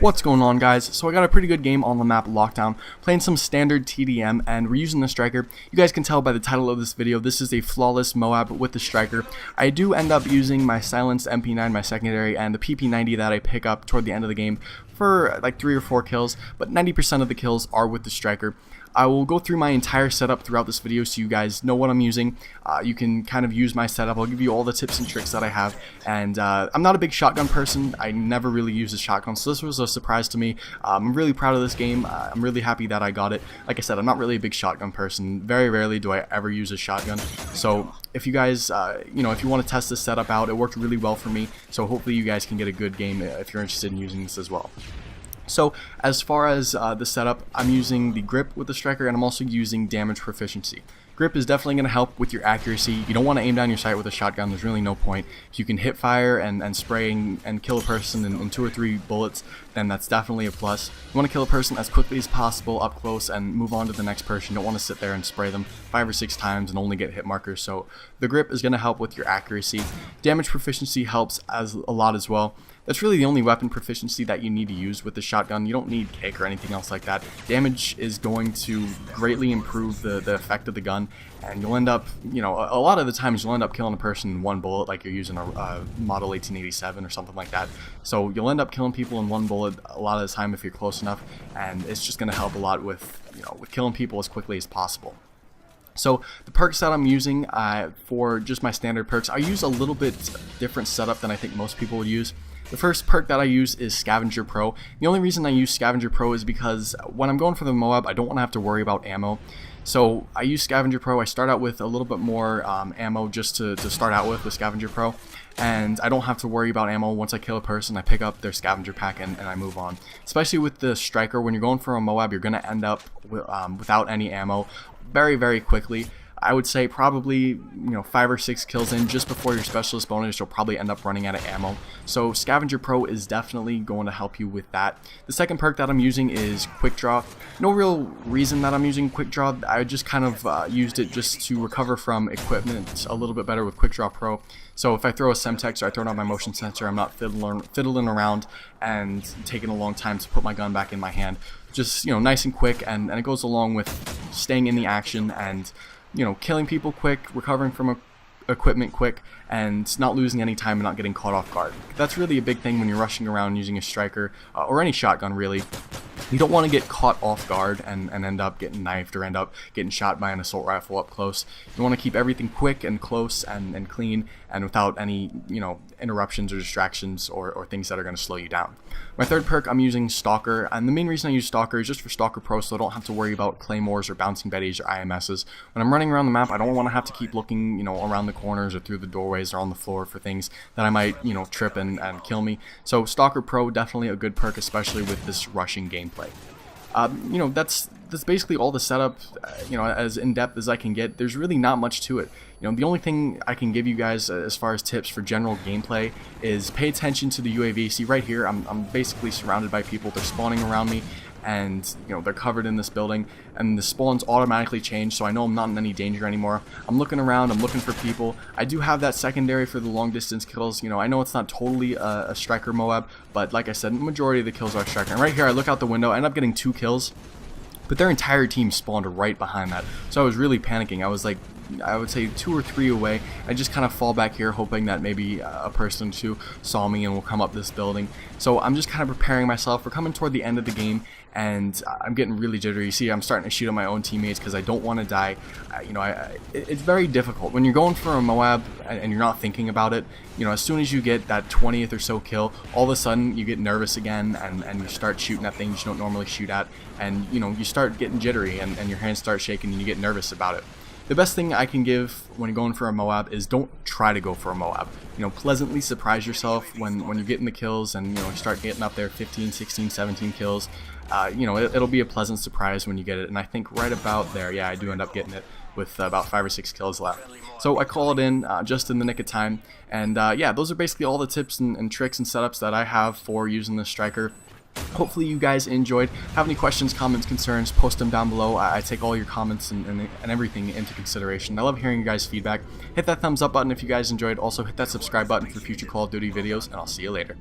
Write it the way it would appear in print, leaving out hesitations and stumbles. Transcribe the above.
What's going on, guys? So I got a pretty good game on the map Lockdown, playing some standard TDM, and we're using the striker. You guys can tell by the title of this video, this is a flawless MOAB with the striker. I do end up using my silenced MP9, my secondary, and the PP90 that I pick up toward the end of the game for like 3 or 4 kills, but 90% of the kills are with the striker. I will go through my entire setup throughout this video so you guys know what I'm using. You can kind of use my setup. I'll give you all the tips and tricks that I have. And I'm not a big shotgun person. I never really use a shotgun, so this was a surprise to me. I'm really proud of this game. I'm really happy that I got it. Like I said, I'm not really a big shotgun person. Very rarely do I ever use a shotgun. So if you guys, if you want to test this setup out, it worked really well for me. So hopefully you guys can get a good game if you're interested in using this as well. So as far as the setup, I'm using the grip with the striker, and I'm also using damage proficiency. Grip is definitely going to help with your accuracy. You don't want to aim down your sight with a shotgun. There's really no point. If you can hit fire and spray and kill a person in 2 or 3 bullets, then that's definitely a plus. You want to kill a person as quickly as possible up close and move on to the next person. You don't want to sit there and spray them 5 or 6 times and only get hit markers. So the grip is going to help with your accuracy. Damage proficiency helps a lot as well. That's really the only weapon proficiency that you need to use with the shotgun. You don't need kick or anything else like that. Damage is going to greatly improve the effect of the gun, and you'll end up, a lot of the times you'll end up killing a person in 1 bullet, like you're using a Model 1887 or something like that. So you'll end up killing people in 1 bullet a lot of the time if you're close enough, and it's just going to help a lot with, with killing people as quickly as possible. So the perks that I'm using for just my standard perks, I use a little bit different setup than I think most people would use. The first perk that I use is Scavenger Pro. The only reason I use Scavenger Pro is because when I'm going for the MOAB, I don't want to have to worry about ammo. So I use Scavenger Pro. I start out with a little bit more ammo just to start out with Scavenger Pro. And I don't have to worry about ammo. Once I kill a person, I pick up their scavenger pack and I move on. Especially with the striker, when you're going for a MOAB, you're going to end up without any ammo very, very quickly. I would say probably 5 or 6 kills in just before your specialist bonus, you'll probably end up running out of ammo. So Scavenger Pro is definitely going to help you with that. The second perk that I'm using is Quick Draw. No real reason that I'm using Quick Draw. I just kind of used it just to recover from equipment a little bit better with Quick Draw Pro. So if I throw a Semtex or I throw out my motion sensor, I'm not fiddling around and taking a long time to put my gun back in my hand. Just nice and quick, and it goes along with staying in the action and killing people quick, recovering from equipment quick, and not losing any time and not getting caught off guard. That's really a big thing when you're rushing around using a striker or any shotgun really. You don't want to get caught off guard and end up getting knifed or end up getting shot by an assault rifle up close. You want to keep everything quick and close and clean and without any interruptions or distractions or things that are going to slow you down. My third perk, I'm using Stalker, and the main reason I use Stalker is just for Stalker Pro, so I don't have to worry about claymores or bouncing betties or IMSs. When I'm running around the map, I don't want to have to keep looking around the corners or through the doorways or on the floor for things that I might trip and kill me. So Stalker Pro, definitely a good perk, especially with this rushing gameplay. That's basically all the setup, as in-depth as I can get. There's really not much to it. The only thing I can give you guys as far as tips for general gameplay is pay attention to the UAV. See right here, I'm basically surrounded by people. They're spawning around me, and they're covered in this building, and the spawns automatically change, so I know I'm not in any danger anymore. I'm looking around, I'm looking for people. I do have that secondary for the long distance kills. I know it's not totally a striker MOAB, but like I said, the majority of the kills are striker. And right here, I look out the window, I end up getting 2 kills, but their entire team spawned right behind that, so I was really panicking. I was like, I would say 2 or 3 away. I just kind of fall back here hoping that maybe a person or 2 saw me and will come up this building. So I'm just kind of preparing myself. We're coming toward the end of the game, and I'm getting really jittery. You see, I'm starting to shoot at my own teammates because I don't want to die. It's very difficult when you're going for a MOAB and you're not thinking about it. As soon as you get that 20th or so kill, all of a sudden you get nervous again and you start shooting at things you don't normally shoot at, and you start getting jittery and your hands start shaking and you get nervous about it. The best thing I can give when you're going for a MOAB is don't try to go for a MOAB. Pleasantly surprise yourself when you're getting the kills and you start getting up there 15, 16, 17 kills. It'll be a pleasant surprise when you get it, and I think right about there, yeah, I do end up getting it with about 5 or 6 kills left. So I call it in just in the nick of time, and yeah, those are basically all the tips and tricks and setups that I have for using this striker. Hopefully you guys enjoyed. Have any questions, comments, concerns, post them down below. I take all your comments and everything into consideration. I love hearing your guys' feedback. Hit that thumbs up button if you guys enjoyed. Also hit that subscribe button for future Call of Duty videos, and I'll see you later.